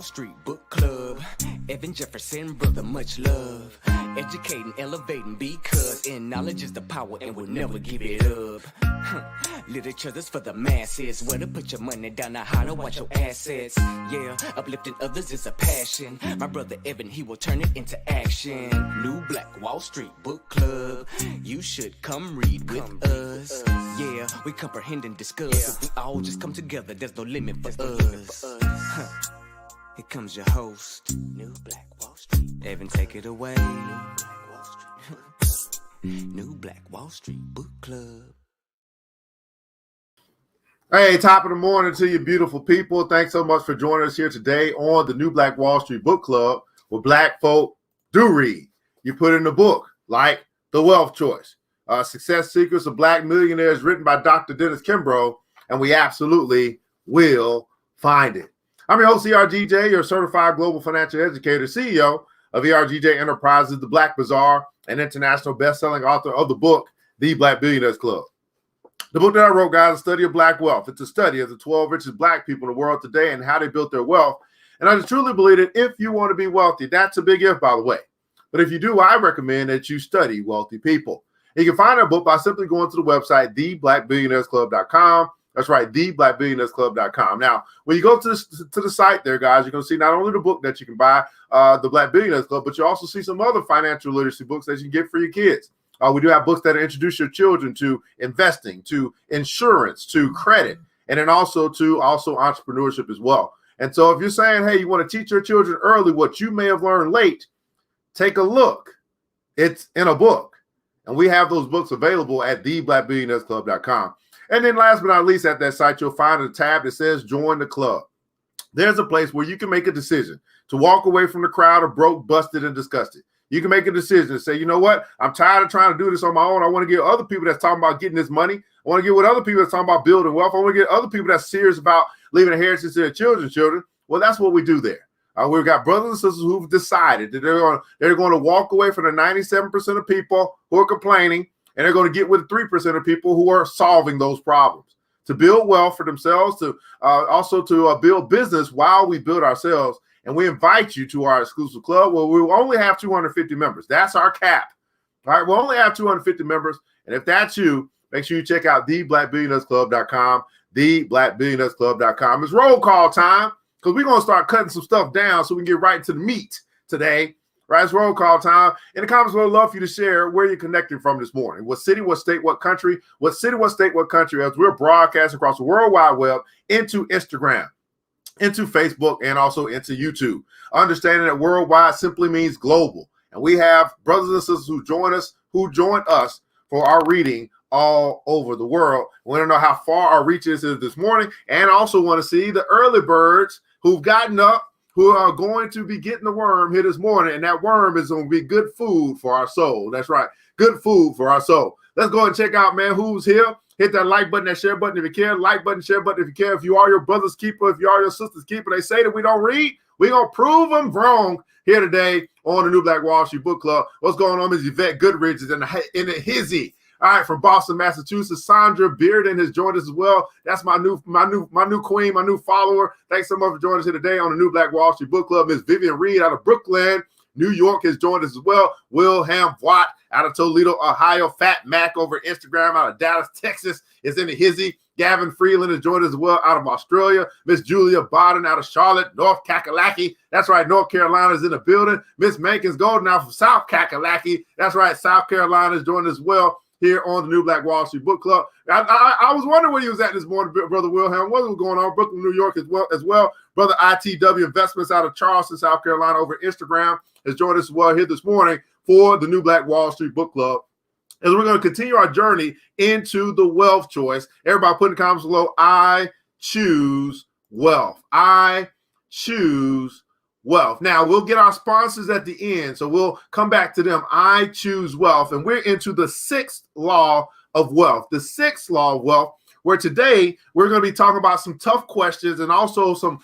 Wall Street Book Club. Evan Jefferson, brother, much love. Educating, elevating, because in knowledge is the power and we'll never give it up. Literature's for the masses. Where to put your money down, now how to watch your assets. Yeah, uplifting others is a passion. My brother Evan, he will turn it into action. New Black Wall Street Book Club. You should come read with us. Yeah, we comprehend and discuss. If we all just come together, there's no limit for us. Here comes your host, New Black Wall Street. Evan, take it away. New Black Wall Street. New Black Wall Street Book Club. Hey, top of the morning to you beautiful people. Thanks so much for joining us here today on the New Black Wall Street Book Club, where black folk do read. You put in the book, like The Wealth Choice, Success Secrets of Black Millionaires, written by Dr. Dennis Kimbro, and we absolutely will find it. I'm your host, ERGJ, your certified global financial educator, CEO of ERGJ Enterprises, The Black Bazaar, and international best-selling author of the book, The Black Billionaires Club. The book that I wrote, guys, is a study of black wealth. It's a study of the 12 richest black people in the world today and how they built their wealth. And I just truly believe that if you want to be wealthy, that's a big if, by the way. But if you do, I recommend that you study wealthy people. You can find our book by simply going to the website, theblackbillionairesclub.com. That's right, theblackbillionairesclub.com. Now, when you go to the site there, guys, you're going to see not only the book that you can buy, The Black Billionaires Club, but you also see some other financial literacy books that you can get for your kids. We do have books that introduce your children to investing, to insurance, to credit, and then also to entrepreneurship as well. And so if you're saying, hey, you want to teach your children early what you may have learned late, take a look. It's in a book. And we have those books available at theblackbillionairesclub.com. And then last but not least, at that site, you'll find a tab that says join the club. There's a place where you can make a decision to walk away from the crowd of broke, busted, and disgusted. You can make a decision and say, you know what? I'm tired of trying to do this on my own. I want to get other people that's talking about getting this money. I want to get with other people that's talking about building wealth. I want to get other people that's serious about leaving a heritage to their children's children. Well, that's what we do there. We've got brothers and sisters who've decided that they're going to walk away from the 97% of people who are complaining, and they're going to get with the 3% of people who are solving those problems to build wealth for themselves, to also to build business while we build ourselves. And we invite you to our exclusive club where we will only have 250 members. That's our cap. All right, we'll only have 250 members. And if that's you, make sure you check out theblackbillionairesclub.com, theblackbillionairesclub.com. It's roll call time because we're going to start cutting some stuff down so we can get right to the meat today. Right, it's roll call time. In the comments, we'd love for you to share where you're connecting from this morning. What city, what state, what country, what city, what state, what country, as we're broadcasting across the World Wide Web into Instagram, into Facebook, and also into YouTube. Understanding that worldwide simply means global. And we have brothers and sisters who join us for our reading all over the world. We want to know how far our reach is this morning, and also want to see the early birds who've gotten up, who are going to be getting the worm here this morning. And that worm is going to be good food for our soul. That's right. Good food for our soul. Let's go and check out, man, who's here. Hit that like button, that share button if you care. Like button, share button if you care. If you are your brother's keeper, if you are your sister's keeper, they say that we don't read. We're going to prove them wrong here today on the New Black Wall Street Book Club. What's going on is Yvette Goodrich is in the hizzy. All right, from Boston, Massachusetts, Sandra Bearden has joined us as well. That's my new queen, my new follower. Thanks so much for joining us here today on the New Black Wall Street Book Club. Miss Vivian Reed out of Brooklyn, New York has joined us as well. Wilhelm Watt out of Toledo, Ohio. Fat Mac over Instagram out of Dallas, Texas is in the hizzy. Gavin Freeland has joined us as well out of Australia. Miss Julia Bodden out of Charlotte, North Kakalaki. That's right, North Carolina is in the building. Miss Mankins Golden out from South Kakalaki. That's right, South Carolina is joined us as well here on the New Black Wall Street Book Club. I was wondering where he was at this morning, Brother Wilhelm. What was going on? Brooklyn, New York as well. Brother ITW Investments out of Charleston, South Carolina over Instagram has joined us as well here this morning for the New Black Wall Street Book Club. As we're going to continue our journey into the wealth choice. Everybody put in the comments below, I choose wealth. I choose wealth. Now, we'll get our sponsors at the end, so we'll come back to them. I choose wealth, and we're into the sixth law of wealth. The sixth law of wealth, where today we're going to be talking about some tough questions and also some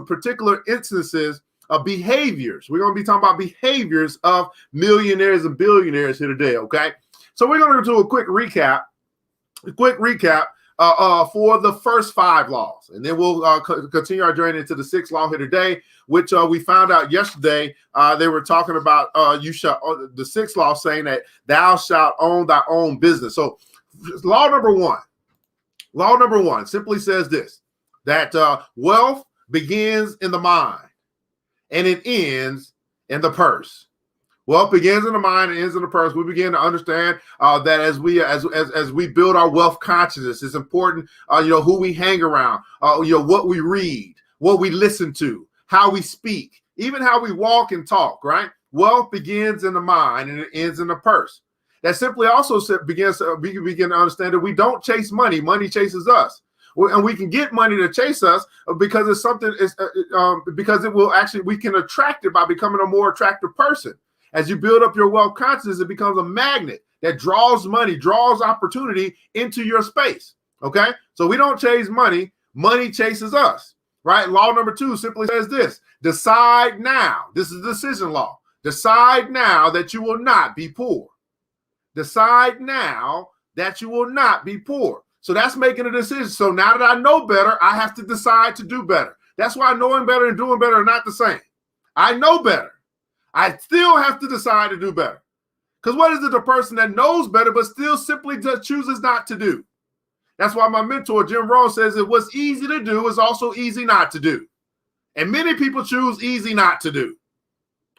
particular instances of behaviors. We're going to be talking about behaviors of millionaires and billionaires here today, okay? So we're going to do a quick recap for the first 5 laws. And then we'll continue our journey into the 6th law here today, which we found out yesterday. They were talking about the 6th law saying that thou shalt own thy own business. So law number one simply says this, that wealth begins in the mind and it ends in the purse. Wealth begins in the mind and ends in the purse. We begin to understand that as we build our wealth consciousness, it's important, who we hang around, what we read, what we listen to, how we speak, even how we walk and talk, right? Wealth begins in the mind and it ends in the purse. That simply also we begin to understand that we don't chase money. Money chases us. And we can get money to chase us because it's something, because it will actually, we can attract it by becoming a more attractive person. As you build up your wealth consciousness, it becomes a magnet that draws money, draws opportunity into your space. Okay. So we don't chase money. Money chases us, right? Law number 2 simply says this: decide now. This is the decision law. Decide now that you will not be poor. Decide now that you will not be poor. So that's making a decision. So now that I know better, I have to decide to do better. That's why knowing better and doing better are not the same. I know better. I still have to decide to do better. Because what is it, the person that knows better but still simply chooses not to do? That's why my mentor, Jim Rohn, says that what's easy to do is also easy not to do. And many people choose easy not to do.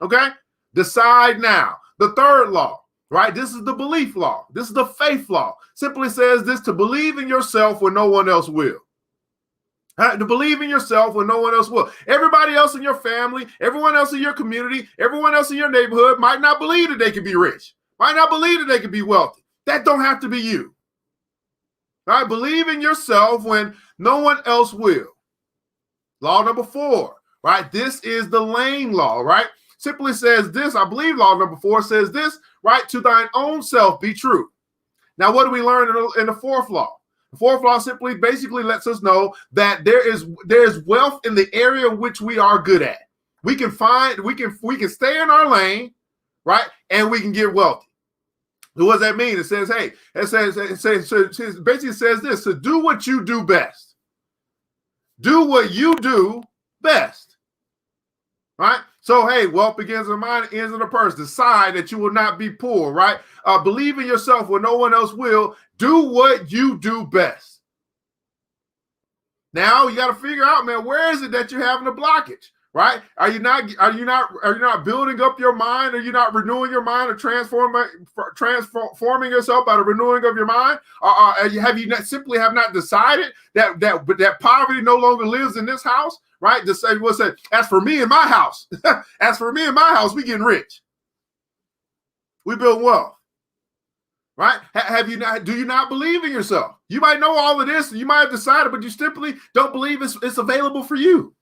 Okay? Decide now. The 3rd law, right? This is the belief law. This is the faith law. Simply says this: to believe in yourself when no one else will. To believe in yourself when no one else will. Everybody else in your family, everyone else in your community, everyone else in your neighborhood might not believe that they can be rich, might not believe that they can be wealthy. That don't have to be you. All right? Believe in yourself when no one else will. Law number 4, right? This is the lane law, right? Simply says this, I believe law number 4 says this, right? To thine own self be true. Now, what do we learn in the 4th law? The 4th law simply basically lets us know that there is wealth in the area in which we are good at. We can stay in our lane, right? And we can get wealthy. So what does that mean? It says, hey, it basically says this: to do what you do best. Do what you do best. Right? So, hey, wealth begins in the mind, ends in the purse. Decide that you will not be poor, right? Believe in yourself when no one else will. Do what you do best. Now you got to figure out, man, where is it that you're having a blockage, right? Are you not building up your mind? Are you not renewing your mind or transforming yourself by the renewing of your mind? Have you not decided that poverty no longer lives in this house? Right? As for me and my house, we getting rich. We build wealth. Right? Do you not believe in yourself? You might know all of this, you might have decided, but you simply don't believe it's available for you.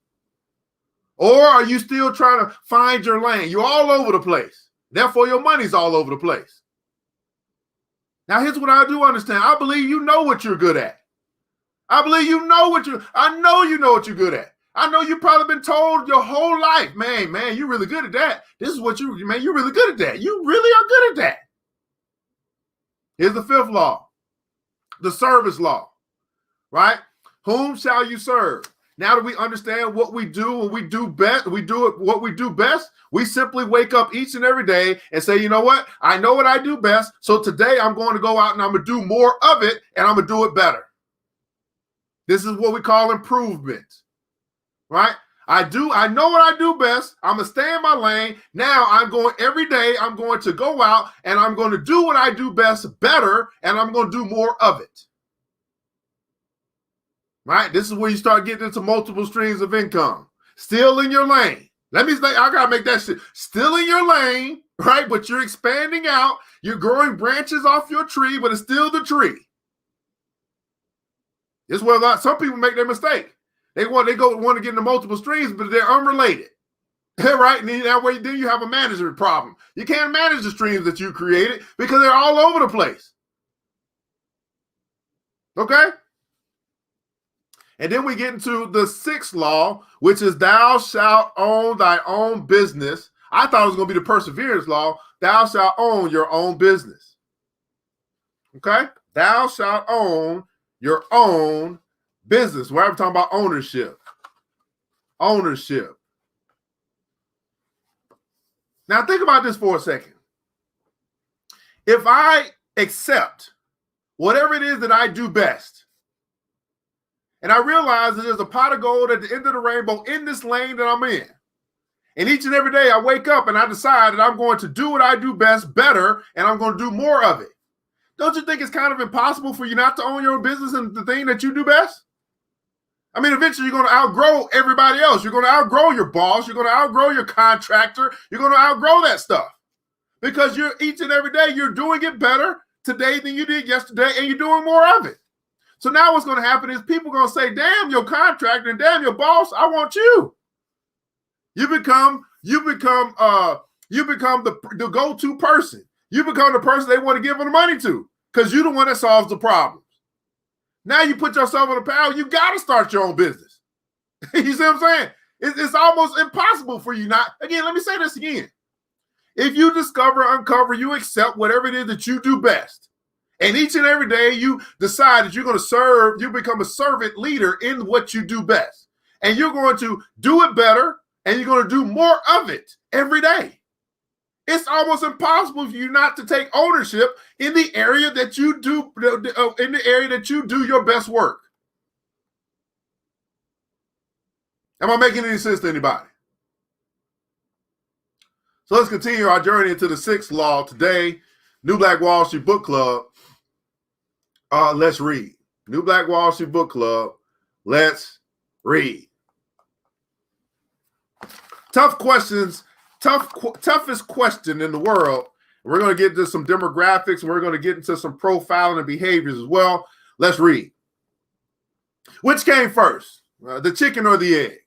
Or are you still trying to find your lane? You're all over the place. Therefore, your money's all over the place. Now, here's what I do understand. I believe you know what you're good at. I know you know what you're good at. I know you've probably been told your whole life, man, you're really good at that. This is what you're really good at that. You really are good at that. Here's the 5th law, the service law, right? Whom shall you serve? Now that we understand what we do and we do best, what we do best, we simply wake up each and every day and say, you know what? I know what I do best. So today I'm going to go out and I'm going to do more of it and I'm going to do it better. This is what we call improvement, right? I know what I do best. I'm going to stay in my lane. Now every day I'm going to go out and I'm going to do what I do best better and I'm going to do more of it. Right? This is where you start getting into multiple streams of income. Still in your lane. I got to make that shit. Still in your lane, right? But you're expanding out. You're growing branches off your tree, but it's still the tree. This is where some people make their mistake. They want to get into multiple streams, but they're unrelated. Right? And that way, then you have a management problem. You can't manage the streams that you created because they're all over the place. Okay? And then we get into the 6th law, which is thou shalt own thy own business. I thought it was going to be the perseverance law. Thou shalt own your own business. Okay? Thou shalt own your own business. We're talking about ownership. Ownership. Now think about this for a second. If I accept whatever it is that I do best, and I realize that there's a pot of gold at the end of the rainbow in this lane that I'm in, and each and every day I wake up and I decide that I'm going to do what I do best better, and I'm going to do more of it. Don't you think it's kind of impossible for you not to own your own business and the thing that you do best? I mean, eventually you're going to outgrow everybody else. You're going to outgrow your boss. You're going to outgrow your contractor. You're going to outgrow that stuff because you're each and every day you're doing it better today than you did yesterday, and you're doing more of it. So now what's going to happen is people are going to say, damn your contractor and damn your boss, I want you. You become the go-to person. You become the person they want to give them the money to because you're the one that solves the problems. Now you put yourself on the power. You got to start your own business. You see what I'm saying? It's almost impossible for you not. Again, let me say this again. If you uncover, you accept whatever it is that you do best. And each and every day you decide that you're going to serve, you become a servant leader in what you do best. And you're going to do it better, and you're going to do more of it every day. It's almost impossible for you not to take ownership in the area that you do, your best work. Am I making any sense to anybody? So let's continue our journey into the sixth law today. New Black Wall Street Book Club. Let's read. New Black Wall Street Book Club. Let's read. Toughest question in the world. We're going to get into some demographics, and we're going to get into some profiling and behaviors as well. Let's read. Which came first, the chicken or the egg?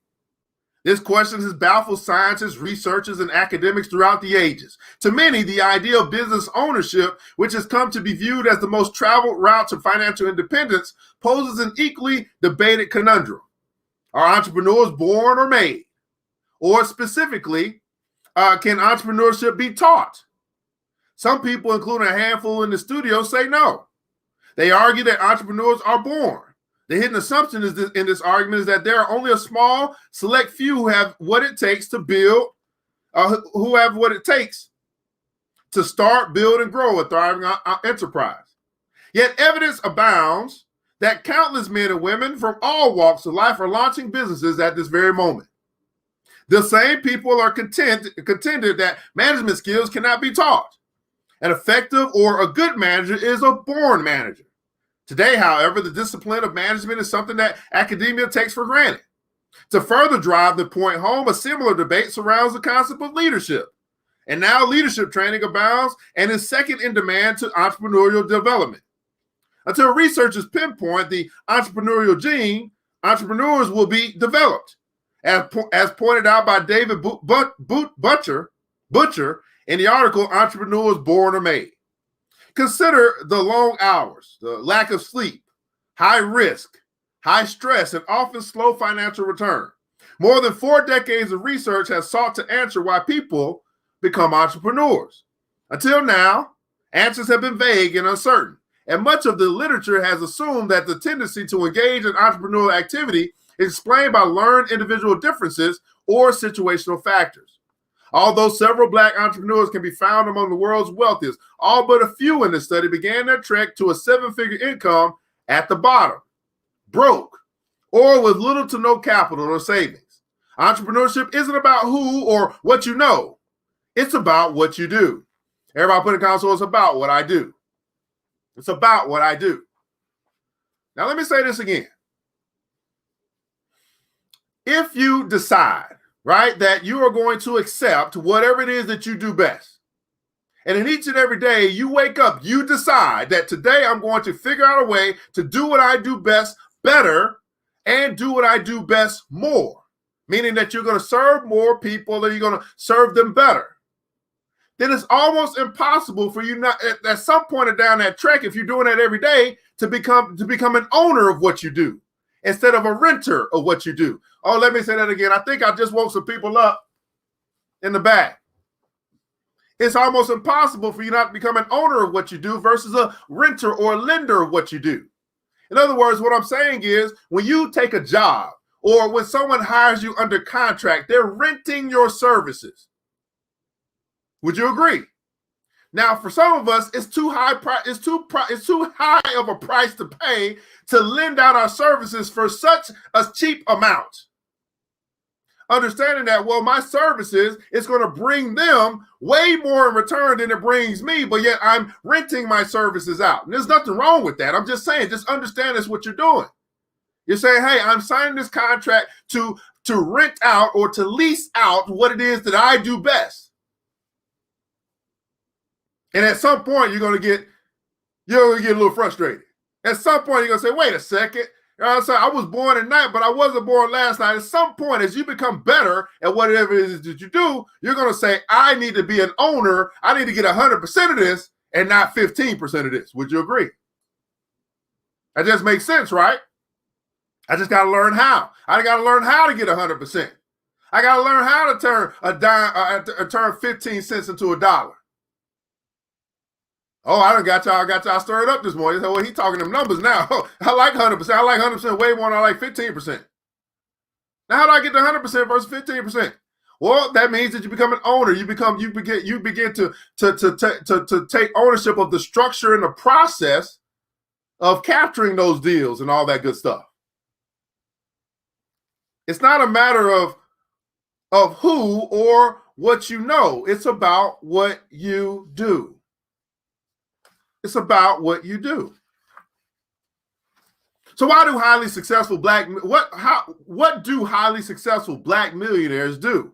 This question has baffled scientists, researchers, and academics throughout the ages. To many, the idea of business ownership, which has come to be viewed as the most traveled route to financial independence, poses an equally debated conundrum. Are entrepreneurs born or made? Or specifically, can entrepreneurship be taught? Some people, including a handful in the studio, say no. They argue that entrepreneurs are born. The hidden assumption in this argument is that there are only a small, select few who have what it takes to build, who have what it takes to start, build, and grow a thriving enterprise. Yet evidence abounds that countless men and women from all walks of life are launching businesses at this very moment. The same people are contended that management skills cannot be taught. An effective or a good manager is a born manager. Today, however, the discipline of management is something that academia takes for granted. To further drive the point home, a similar debate surrounds the concept of leadership. And now leadership training abounds and is second in demand to entrepreneurial development. Until researchers pinpoint the entrepreneurial gene, entrepreneurs will be developed. As pointed out by David Butcher in the article, Entrepreneurs Born or Made. Consider the long hours, the lack of sleep, high risk, high stress, and often slow financial return. More than 4 decades of research has sought to answer why people become entrepreneurs. Until now, answers have been vague and uncertain, and much of the literature has assumed that the tendency to engage in entrepreneurial activity is explained by learned individual differences or situational factors. Although several Black entrepreneurs can be found among the world's wealthiest, all but a few in this study began their trek to a 7-figure income at the bottom, broke, or with little to no capital or savings. Entrepreneurship isn't about who or what you know. It's about what you do. Everybody put in console, it's about what I do. It's about what I do. Now, let me say this again. If you decide, right, that you are going to accept whatever it is that you do best, and in each and every day you wake up, you decide that today I'm going to figure out a way to do what I do best better and do what I do best more, meaning that you're going to serve more people and you're going to serve them better, then it's almost impossible for you not at some point down that track, if you're doing that every day, to become an owner of what you do instead of a renter of what you do. Oh, let me say that again. I think I just woke some people up in the back. It's almost impossible for you not to become an owner of what you do versus a renter or a lender of what you do. In other words, what I'm saying is when you take a job or when someone hires you under contract, they're renting your services. Would you agree? Now, for some of us, it's too high. It's too high of a price to pay to lend out our services for such a cheap amount. Understanding that, well, my services is going to bring them way more in return than it brings me, but yet I'm renting my services out. And there's nothing wrong with that. I'm just saying, just understand that's what you're doing. You're saying, hey, I'm signing this contract to rent out or to lease out what it is that I do best. And at some point, you're going to get a little frustrated. At some point, you're going to say, wait a second. You know what I'm saying? I was born at night, but I wasn't born last night. At some point, as you become better at whatever it is that you do, you're going to say, I need to be an owner. I need to get 100% of this and not 15% of this. Would you agree? That just makes sense, right? I just got to learn how. I got to learn how to get 100%. I got to learn how to turn a dime, turn 15 cents into a dollar. Oh, I got y'all stirred up this morning. So, well, he talking them numbers now. I like 100%. I like 100% way more than I like 15%. Now, how do I get to 100% versus 15%? Well, that means that you become an owner. You begin to take ownership of the structure and the process of capturing those deals and all that good stuff. It's not a matter of who or what you know. It's about what you do. It's about what you do. So why do highly successful what do highly successful black millionaires do?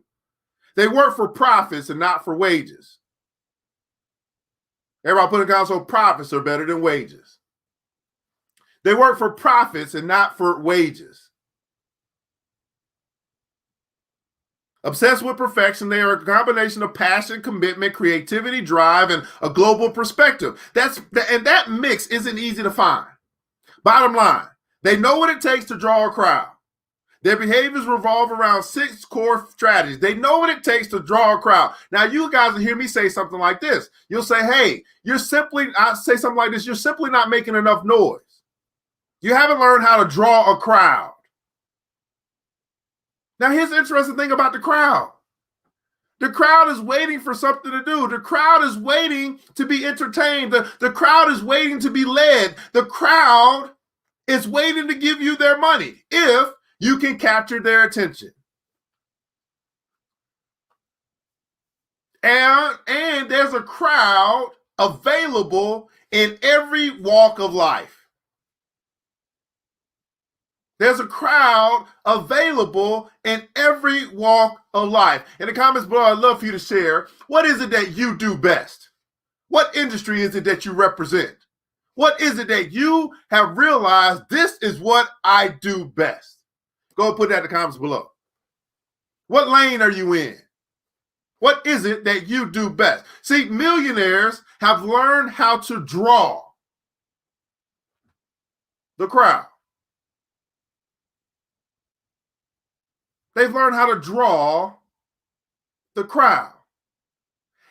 They work for profits and not for wages. Everybody put it down, so profits are better than wages. They work for profits and not for wages. Obsessed with perfection, they are a combination of passion, commitment, creativity, drive, and a global perspective. And that mix isn't easy to find. Bottom line, they know what it takes to draw a crowd. Their behaviors revolve around 6 core strategies. They know what it takes to draw a crowd. Now, you guys will hear me say something like this. You'll say, hey, I say something like this, you're simply not making enough noise. You haven't learned how to draw a crowd. Now, here's the interesting thing about the crowd. The crowd is waiting for something to do. The crowd is waiting to be entertained. The crowd is waiting to be led. The crowd is waiting to give you their money if you can capture their attention. And there's a crowd available in every walk of life. There's a crowd available in every walk of life. In the comments below, I'd love for you to share, what is it that you do best? What industry is it that you represent? What is it that you have realized this is what I do best? Go and put that in the comments below. What lane are you in? What is it that you do best? See, millionaires have learned how to draw the crowd. They've learned how to draw the crowd.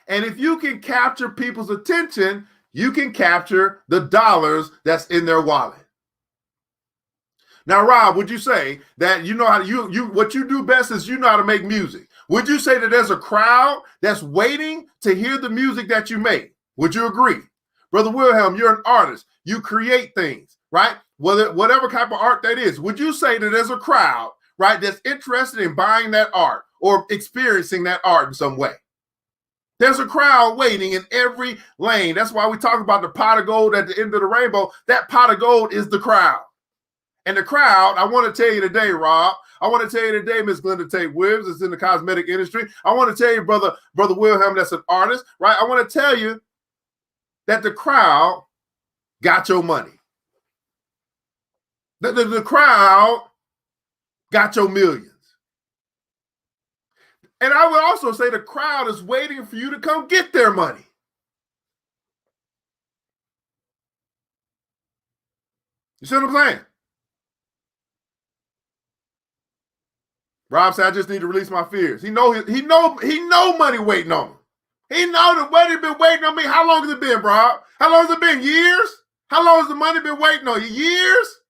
And if you can capture people's attention, you can capture the dollars that's in their wallet. Now, Rob, would you say that you know how to, what you do best is you know how to make music? Would you say that there's a crowd that's waiting to hear the music that you make? Would you agree? Brother Wilhelm, you're an artist. You create things, right? Whatever type of art that is. Would you say that there's a crowd, right, that's interested in buying that art or experiencing that art in some way? There's a crowd waiting in every lane. That's why we talk about the pot of gold at the end of the rainbow. That pot of gold is the crowd. And the crowd, I want to tell you today, Rob, I want to tell you today, Miss Glenda Tate Williams, is in the cosmetic industry. I want to tell you, Brother Wilhelm, that's an artist, right? I want to tell you that the crowd got your money. The crowd got your millions. And I would also say the crowd is waiting for you to come get their money. You see what I'm saying? Rob said, I just need to release my fears. He know money waiting on him. He know the money been waiting on me. How long has it been, Rob? How long has it been? Years? How long has the money been waiting on you? Years?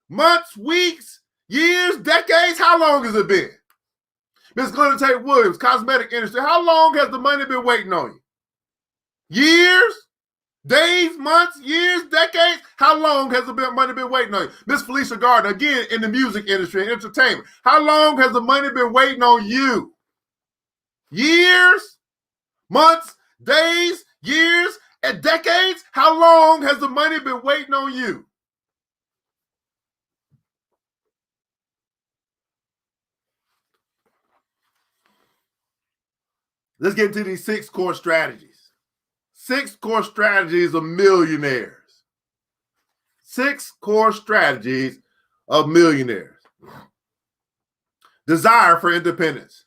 Months? Weeks? Years? Decades? How long has it been? Ms. Glenda Tate Williams, cosmetic industry. How long has the money been waiting on you? Years? Days? Months? Years? Decades? How long has the money been waiting on you? Miss Felicia Gardner, again, in the music industry and entertainment. How long has the money been waiting on you? Years? Months? Days? Years? And decades? How long has the money been waiting on you? Let's get into these 6 core strategies. 6 core strategies of millionaires. 6 core strategies of millionaires. Desire for independence.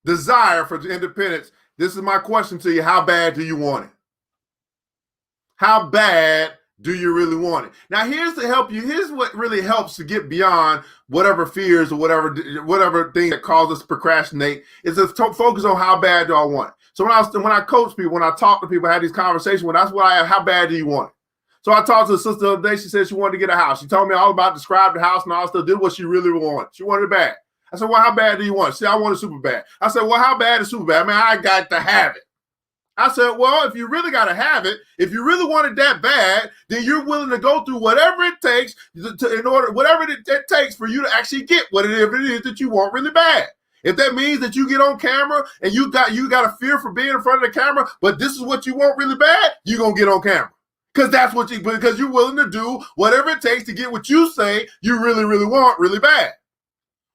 Desire for independence. This is my question to you. How bad do you want it? How bad do you really want it? Now, here's to help you. Here's what really helps to get beyond whatever fears or whatever thing that causes us to procrastinate is to focus on how bad do I want it. So when I coach people, when I talk to people, I have these conversations, that's what I have. How bad do you want it? So I talked to a sister the other day. She said she wanted to get a house. She told me all about describe the house and all stuff. Did what she really wanted. She wanted it bad. I said, well, how bad do you want it? She said, I want it super bad. I said, well, how bad is super bad? I mean, I got to have it. I said, well, if you really got to have it, if you really want it that bad, then you're willing to go through whatever it takes whatever it takes for you to actually get whatever it is that you want really bad. If that means that you get on camera and you got a fear for being in front of the camera, but this is what you want really bad, you're going to get on camera. Because you're willing to do whatever it takes to get what you say you really, really want really bad.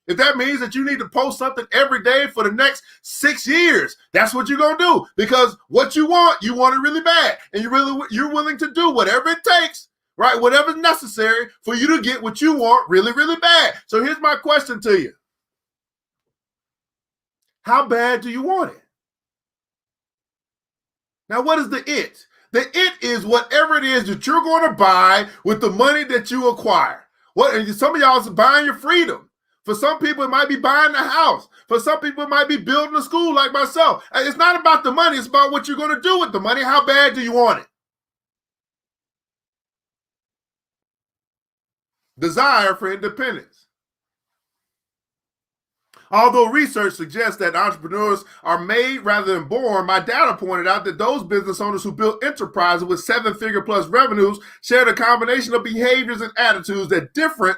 If that means that you need to post something every day for the next 6 years, that's what you're going to do. Because what you want it really bad. And you're willing to do whatever it takes, right? Whatever's necessary for you to get what you want really, really bad. So here's my question to you. How bad do you want it? Now, what is the it? The it is whatever it is that you're going to buy with the money that you acquire. Some of y'all are buying your freedom. For some people, it might be buying a house. For some people, it might be building a school like myself. It's not about the money. It's about what you're going to do with the money. How bad do you want it? Desire for independence. Although research suggests that entrepreneurs are made rather than born, my data pointed out that those business owners who built enterprises with 7-figure plus revenues shared a combination of behaviors and attitudes that differed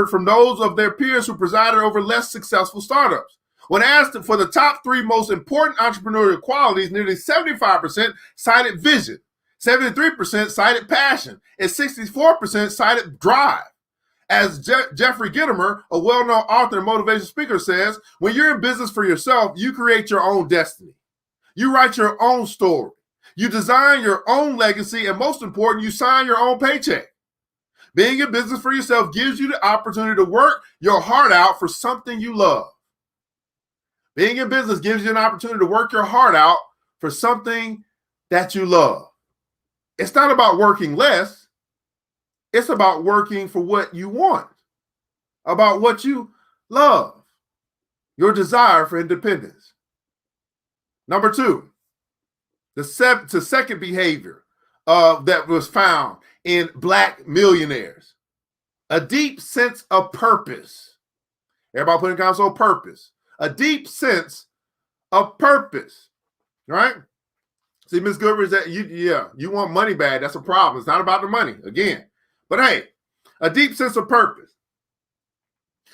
from those of their peers who presided over less successful startups. When asked for the top 3 most important entrepreneurial qualities, nearly 75% cited vision, 73% cited passion, and 64% cited drive. As Jeffrey Gitomer, a well-known author and motivational speaker, says, when you're in business for yourself, you create your own destiny. You write your own story. You design your own legacy, and most important, you sign your own paycheck. Being in business for yourself gives you the opportunity to work your heart out for something you love. Being in business gives you an opportunity to work your heart out for something that you love. It's not about working less. It's about working for what you want, about what you love, your desire for independence. Number 2, the second behavior that was found in Black millionaires, a deep sense of purpose. Everybody put in console purpose. A deep sense of purpose, right? See, Ms. Goodrich, that you want money bad. That's a problem. It's not about the money, again. But hey, a deep sense of purpose.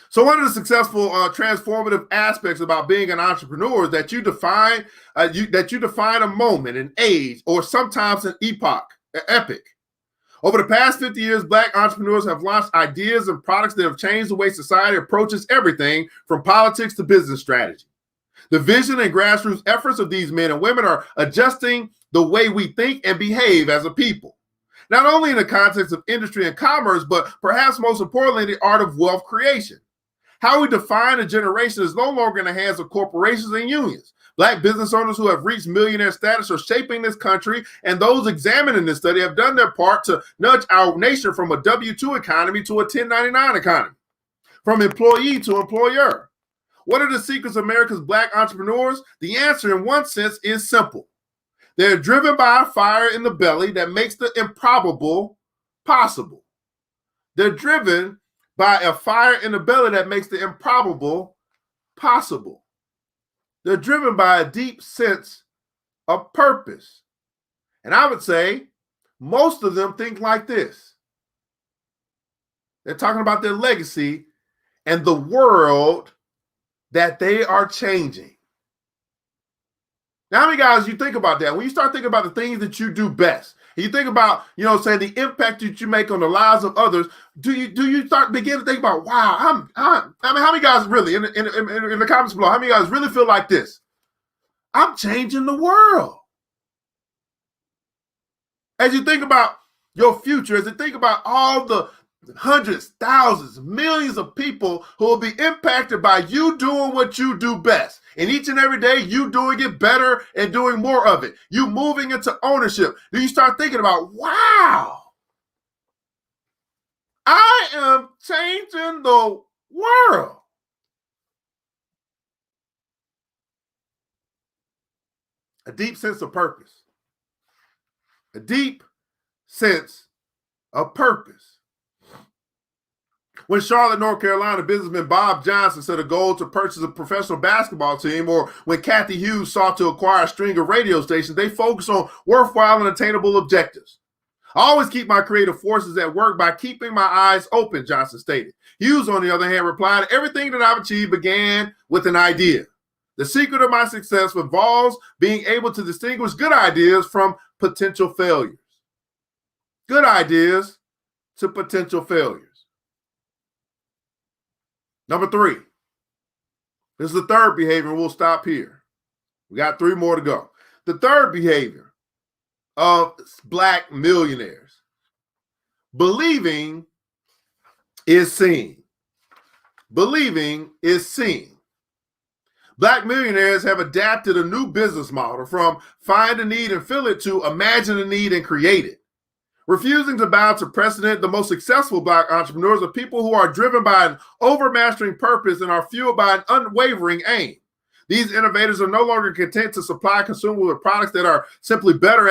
So one of the successful transformative aspects about being an entrepreneur is that you define a moment, an age, or sometimes an epic. Over the past 50 years, Black entrepreneurs have launched ideas and products that have changed the way society approaches everything from politics to business strategy. The vision and grassroots efforts of these men and women are adjusting the way we think and behave as a people, not only in the context of industry and commerce, but perhaps most importantly, the art of wealth creation. How we define a generation is no longer in the hands of corporations and unions. Black business owners who have reached millionaire status are shaping this country, and those examining this study have done their part to nudge our nation from a W-2 economy to a 1099 economy, from employee to employer. What are the secrets of America's Black entrepreneurs? The answer, in one sense, is simple. They're driven by a fire in the belly that makes the improbable possible. They're driven by a fire in the belly that makes the improbable possible. They're driven by a deep sense of purpose. And I would say most of them think like this. They're talking about their legacy and the world that they are changing. Now, how many guys you think about that? When you start thinking about the things that you do best, and you think about, say the impact that you make on the lives of others, do you start begin to think about, wow, how many guys really in the comments below, how many guys really feel like this? I'm changing the world. As you think about your future, as you think about all the hundreds, thousands, millions of people who will be impacted by you doing what you do best. And each and every day, you doing it better and doing more of it. You moving into ownership. Then you start thinking about, wow, I am changing the world. A deep sense of purpose. A deep sense of purpose. When Charlotte, North Carolina businessman Bob Johnson set a goal to purchase a professional basketball team, or when Kathy Hughes sought to acquire a string of radio stations, they focus on worthwhile and attainable objectives. I always keep my creative forces at work by keeping my eyes open, Johnson stated. Hughes, on the other hand, replied, everything that I've achieved began with an idea. The secret of my success involves being able to distinguish good ideas from potential failures. Good ideas to potential failures. Number 3. This is the third behavior, and we'll stop here. We got 3 more to go. The third behavior of Black millionaires. Believing is seeing. Believing is seeing. Black millionaires have adapted a new business model from find a need and fill it to imagine a need and create it. Refusing to bow to precedent, the most successful Black entrepreneurs are people who are driven by an overmastering purpose and are fueled by an unwavering aim. These innovators are no longer content to supply consumers with products that are simply better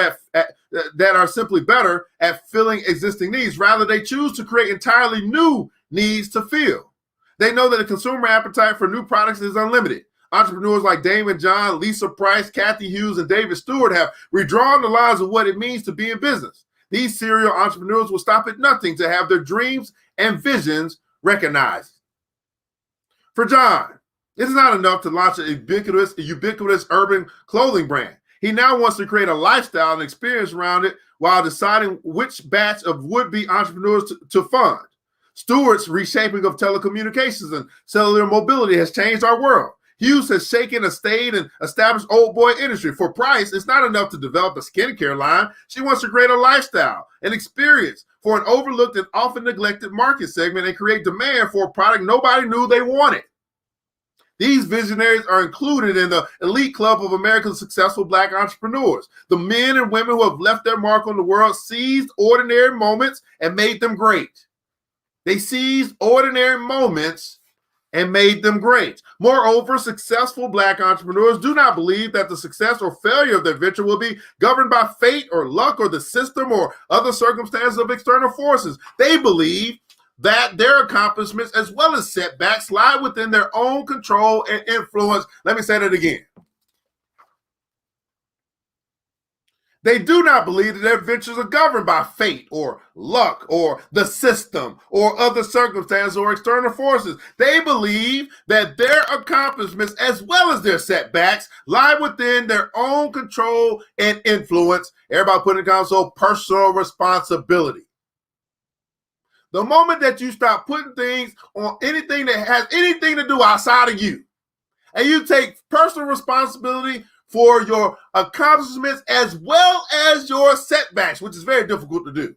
at filling existing needs. Rather, they choose to create entirely new needs to fill. They know that the consumer appetite for new products is unlimited. Entrepreneurs like Damon John, Lisa Price, Kathy Hughes, and David Stewart have redrawn the lines of what it means to be in business. These serial entrepreneurs will stop at nothing to have their dreams and visions recognized. For John, it is not enough to launch a ubiquitous urban clothing brand. He now wants to create a lifestyle and experience around it while deciding which batch of would-be entrepreneurs to fund. Stewart's reshaping of telecommunications and cellular mobility has changed our world. Hughes has shaken a staid and established old boy industry. For Price, it's not enough to develop a skincare line. She wants to create a lifestyle, an experience for an overlooked and often neglected market segment and create demand for a product nobody knew they wanted. These visionaries are included in the elite club of America's successful Black entrepreneurs. The men and women who have left their mark on the world seized ordinary moments and made them great. They seized ordinary moments and made them great. Moreover, successful Black entrepreneurs do not believe that the success or failure of their venture will be governed by fate or luck or the system or other circumstances of external forces. They believe that their accomplishments as well as setbacks lie within their own control and influence. Let me say that again. They do not believe that their ventures are governed by fate or luck or the system or other circumstances or external forces. They believe that their accomplishments as well as their setbacks lie within their own control and influence. Everybody put in the console, personal responsibility. The moment that you stop putting things on anything that has anything to do outside of you, and you take personal responsibility for your accomplishments as well as your setbacks, which is very difficult to do.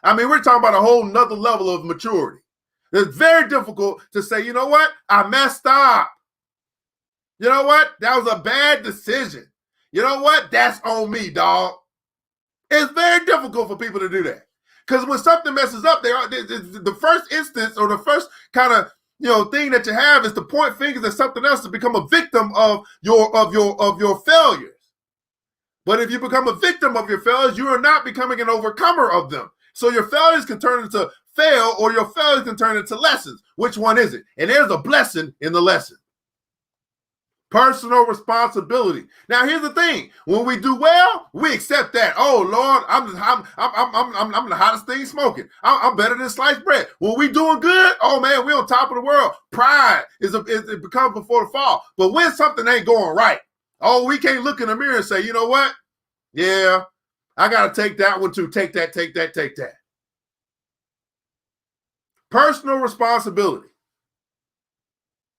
I mean, we're talking about a whole nother level of maturity. It's very difficult to say, you know what? I messed up. You know what? That was a bad decision. You know what? That's on me, dog. It's very difficult for people to do that. Because when something messes up, the first instance or the first kind of thing that you have is to point fingers at something else to become a victim of your failures. But if you become a victim of your failures, you are not becoming an overcomer of them. So your failures can turn into fail, or your failures can turn into lessons. Which one is it? And there's a blessing in the lesson. Personal responsibility. Now, here's the thing: when we do well, we accept that. Oh Lord, I'm the hottest thing smoking. I'm better than sliced bread. When we doing good, oh man, we're on top of the world. Pride it becomes before the fall. But when something ain't going right, oh, we can't look in the mirror and say, you know what? Yeah, I gotta take that one too. Take that. Personal responsibility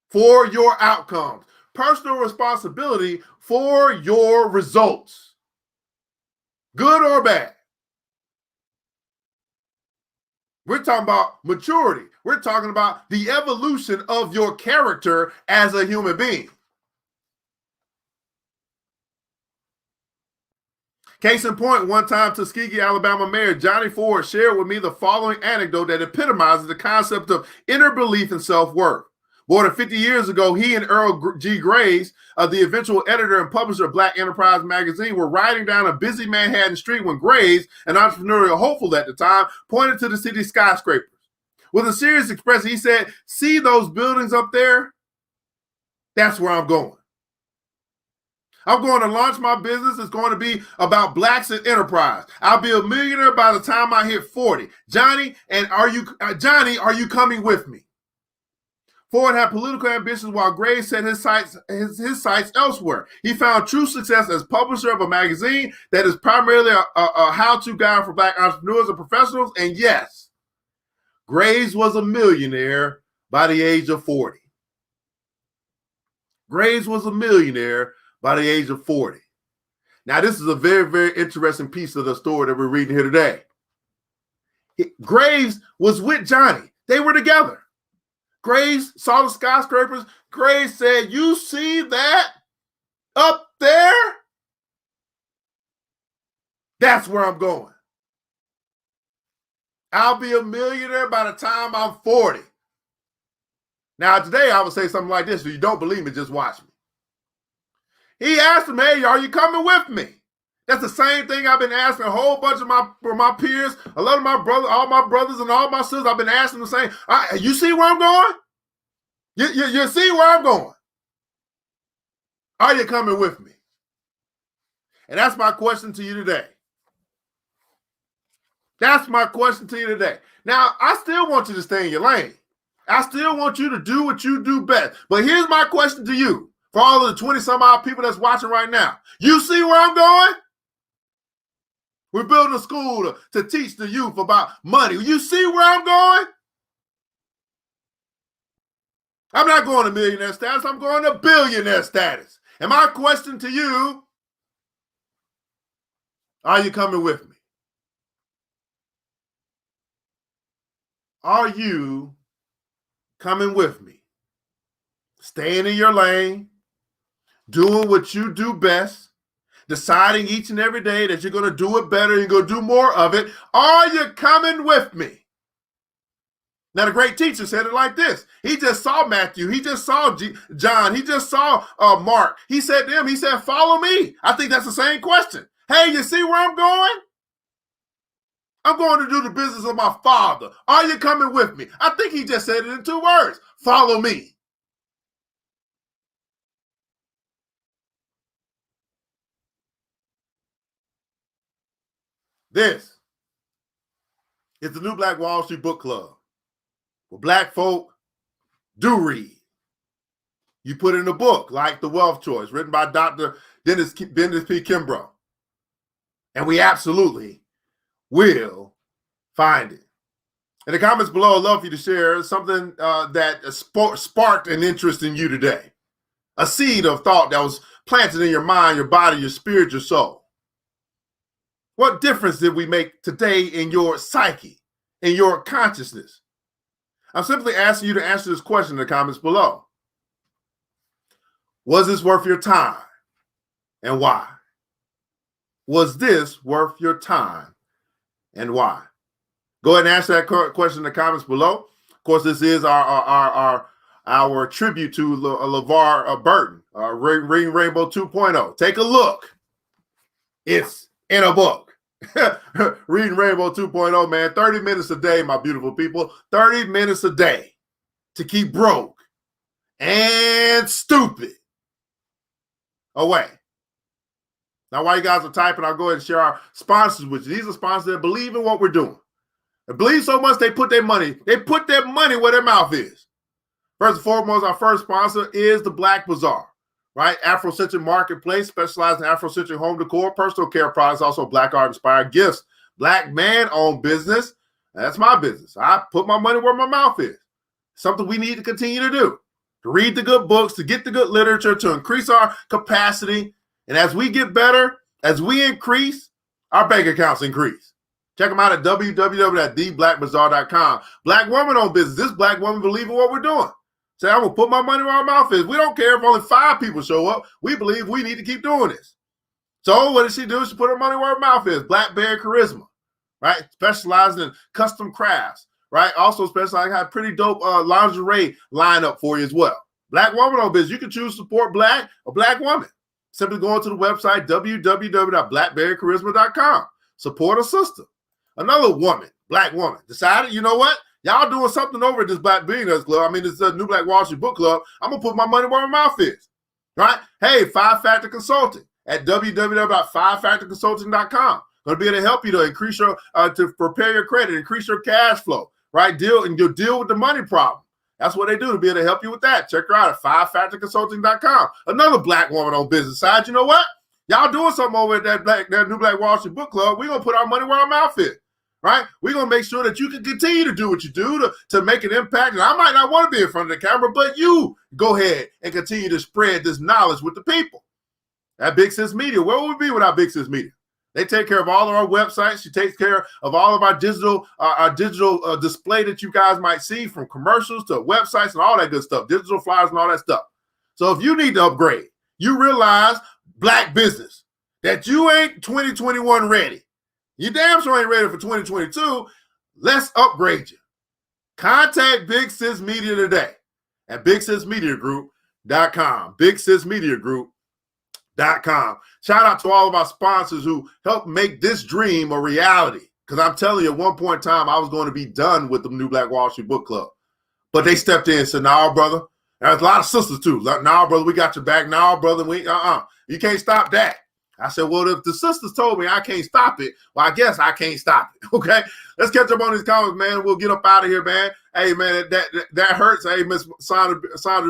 for your outcomes. Personal responsibility for your results, good or bad. We're talking about maturity. We're talking about the evolution of your character as a human being. Case in point, one time Tuskegee, Alabama Mayor Johnny Ford shared with me the following anecdote that epitomizes the concept of inner belief and self-worth. More than 50 years ago, he and Earl G. Graves, the eventual editor and publisher of Black Enterprise magazine, were riding down a busy Manhattan street when Graves, an entrepreneurial hopeful at the time, pointed to the city's skyscrapers. With a serious expression, he said, "See those buildings up there? That's where I'm going. I'm going to launch my business. It's going to be about blacks in enterprise. I'll be a millionaire by the time I hit 40. Johnny, are you coming with me?" Ford had political ambitions while Graves set his sights elsewhere. He found true success as publisher of a magazine that is primarily a how-to guide for Black entrepreneurs and professionals. And yes, Graves was a millionaire by the age of 40. Graves was a millionaire by the age of 40. Now, this is a very, very interesting piece of the story that we're reading here today. Graves was with Johnny. They were together. Graves saw the skyscrapers. Graves said, "You see that up there? That's where I'm going. I'll be a millionaire by the time I'm 40. Now, today I would say something like this. If you don't believe me, just watch me. He asked him, "Hey, are you coming with me?" That's the same thing I've been asking a whole bunch of my peers, a lot of my brothers, all my brothers and all my sisters. I've been asking the same. You see where I'm going? You see where I'm going? Are you coming with me? And that's my question to you today. That's my question to you today. Now, I still want you to stay in your lane. I still want you to do what you do best. But here's my question to you, for all of the 20-some-odd people that's watching right now. You see where I'm going? We're building a school to teach the youth about money. You see where I'm going? I'm not going to millionaire status. I'm going to billionaire status. And my question to you, are you coming with me? Are you coming with me? Staying in your lane, doing what you do best, deciding each and every day that you're going to do it better, you're going to do more of it. Are you coming with me? Now, the great teacher said it like this. He just saw Matthew. He just saw John. He just saw Mark. He said to him, he said, "Follow me." I think that's the same question. Hey, you see where I'm going? I'm going to do the business of my Father. Are you coming with me? I think he just said it in 2 words. Follow me. This is the New Black Wall Street Book Club, where Black folk do read. You put in a book like The Wealth Choice, written by Dr. Dennis P. Kimbro. And we absolutely will find it. In the comments below, I'd love for you to share something that sparked an interest in you today. A seed of thought that was planted in your mind, your body, your spirit, your soul. What difference did we make today in your psyche, in your consciousness? I'm simply asking you to answer this question in the comments below. Was this worth your time, and why? Was this worth your time, and why? Go ahead and answer that question in the comments below. Of course, this is our tribute to LeVar Burton, Rainbow 2.0. Take a look It's in a book. Reading Rainbow 2.0, man. 30 minutes a day, my beautiful people. 30 minutes a day to keep broke and stupid away. Now, while you guys are typing, I'll go ahead and share our sponsors with you. These are sponsors that believe in what we're doing. They believe so much they put their money where their mouth is. First and foremost, our first sponsor is the Black Bazaar, right? Afrocentric marketplace, specialized in Afrocentric home decor, personal care products, also Black art-inspired gifts. Black man-owned business. That's my business. I put my money where my mouth is. Something we need to continue to do. To read the good books, to get the good literature, to increase our capacity. And as we get better, as we increase, our bank accounts increase. Check them out at www.theblackbazaar.com. Black woman-owned business. This black woman believes in what we're doing. Say, I'm going to put my money where my mouth is. We don't care if only 5 people show up. We believe we need to keep doing this. So what does she do? She put her money where her mouth is. Blackberry Charisma, right? Specializing in custom crafts, right? Also specializing, have pretty dope lingerie lineup for you as well. Black woman-owned business. You can choose to support black or black woman. Simply go to the website, www.blackberrycharisma.com. Support a sister. Another woman, black woman, decided, you know what? Y'all doing something over at this Black Billionaires Club. I mean, this New Black Wall Street Book Club. I'm going to put my money where my mouth is, right? Hey, 5 Factor Consulting at www.5factorconsulting.com. Going to be able to help you to increase your, to prepare your credit, increase your cash flow, right? Deal with the money problem. That's what they do to be able to help you with that. Check her out at 5factorconsulting.com. Another black woman on business side. You know what? Y'all doing something over at that New Black Wall Street Book Club. We're going to put our money where our mouth is. Right? We're going to make sure that you can continue to do what you do to make an impact. And I might not want to be in front of the camera, but you go ahead and continue to spread this knowledge with the people. At Big Sis Media, where would we be without Big Sis Media? They take care of all of our websites. She takes care of all of our digital display that you guys might see, from commercials to websites and all that good stuff, digital flyers and all that stuff. So if you need to upgrade, you realize, black business, that you ain't 2021 ready. You damn sure ain't ready for 2022. Let's upgrade you. Contact Big Sis Media today at bigsismediagroup.com. bigsismediagroup.com. Shout out to all of our sponsors who helped make this dream a reality. Because I'm telling you, at one point in time, I was going to be done with the New Black Wall Street Book Club. But they stepped in and said, "Nah, brother." There's a lot of sisters too. Like, "Nah, brother, we got your back." "Nah, brother, you can't stop that." I said, well, if the sisters told me I can't stop it, well, I guess I can't stop it. Okay, let's catch up on these comments, man. We'll get up out of here, man. Hey, man, that hurts. Hey, Miss Sandra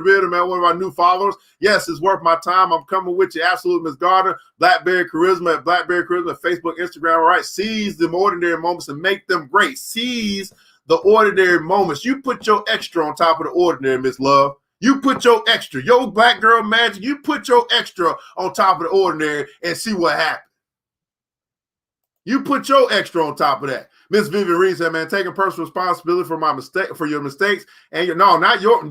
Bitter, man, one of our new followers. Yes, it's worth my time. I'm coming with you. Absolutely, Miss Gardner. Blackberry Charisma at Blackberry Charisma, Facebook, Instagram. All right, seize the ordinary moments and make them great. Seize the ordinary moments. You put your extra on top of the ordinary, Miss Love. You put your extra, your black girl magic, you put your extra on top of the ordinary and see what happens. You put your extra on top of that. Miss Vivian Reed said, man, taking personal responsibility for your mistakes and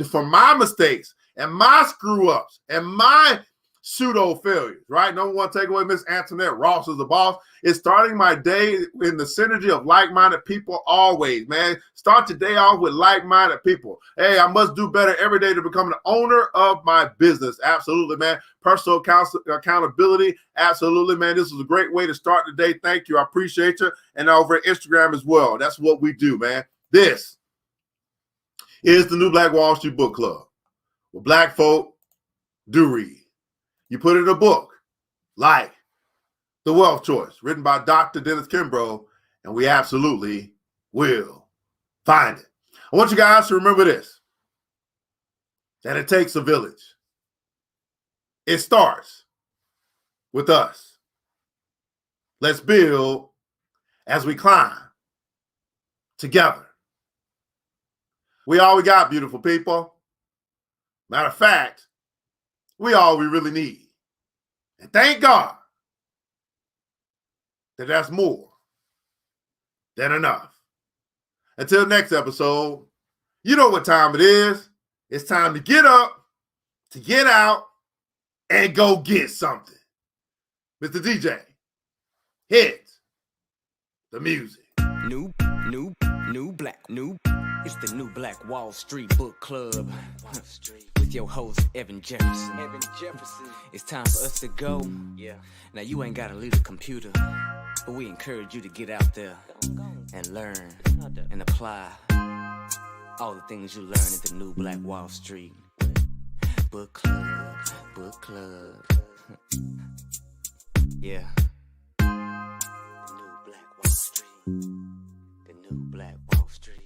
for my mistakes and my screw ups and my pseudo failures, right? Number one takeaway, Miss Antoinette Ross is the boss. It's starting my day in the synergy of like-minded people always, man. Start your day off with like-minded people. Hey, I must do better every day to become the owner of my business. Absolutely, man. Personal accountability. Absolutely, man. This is a great way to start the day. Thank you. I appreciate you. And over at Instagram as well. That's what we do, man. This is the New Black Wall Street Book Club, where black folk do read. You put it in a book like The Wealth Choice, written by Dr. Dennis Kimbro, and we absolutely will find it. I want you guys to remember this, that it takes a village. It starts with us. Let's build as we climb together. We all we got, beautiful people. Matter of fact, we all we really need. And thank God that that's more than enough. Until next episode, you know what time it is. It's time to get up, to get out, and go get something. Mr. DJ, hit the music. New black, It's the new Black Wall Street Book Club with your host Evan Jefferson. It's time for us to go. Now you ain't gotta leave the computer, but we encourage you to get out there and learn and apply all the things you learn at the new Black Wall Street Book Club. Book Club. Yeah. The new Black Wall Street. The new Black Wall Street.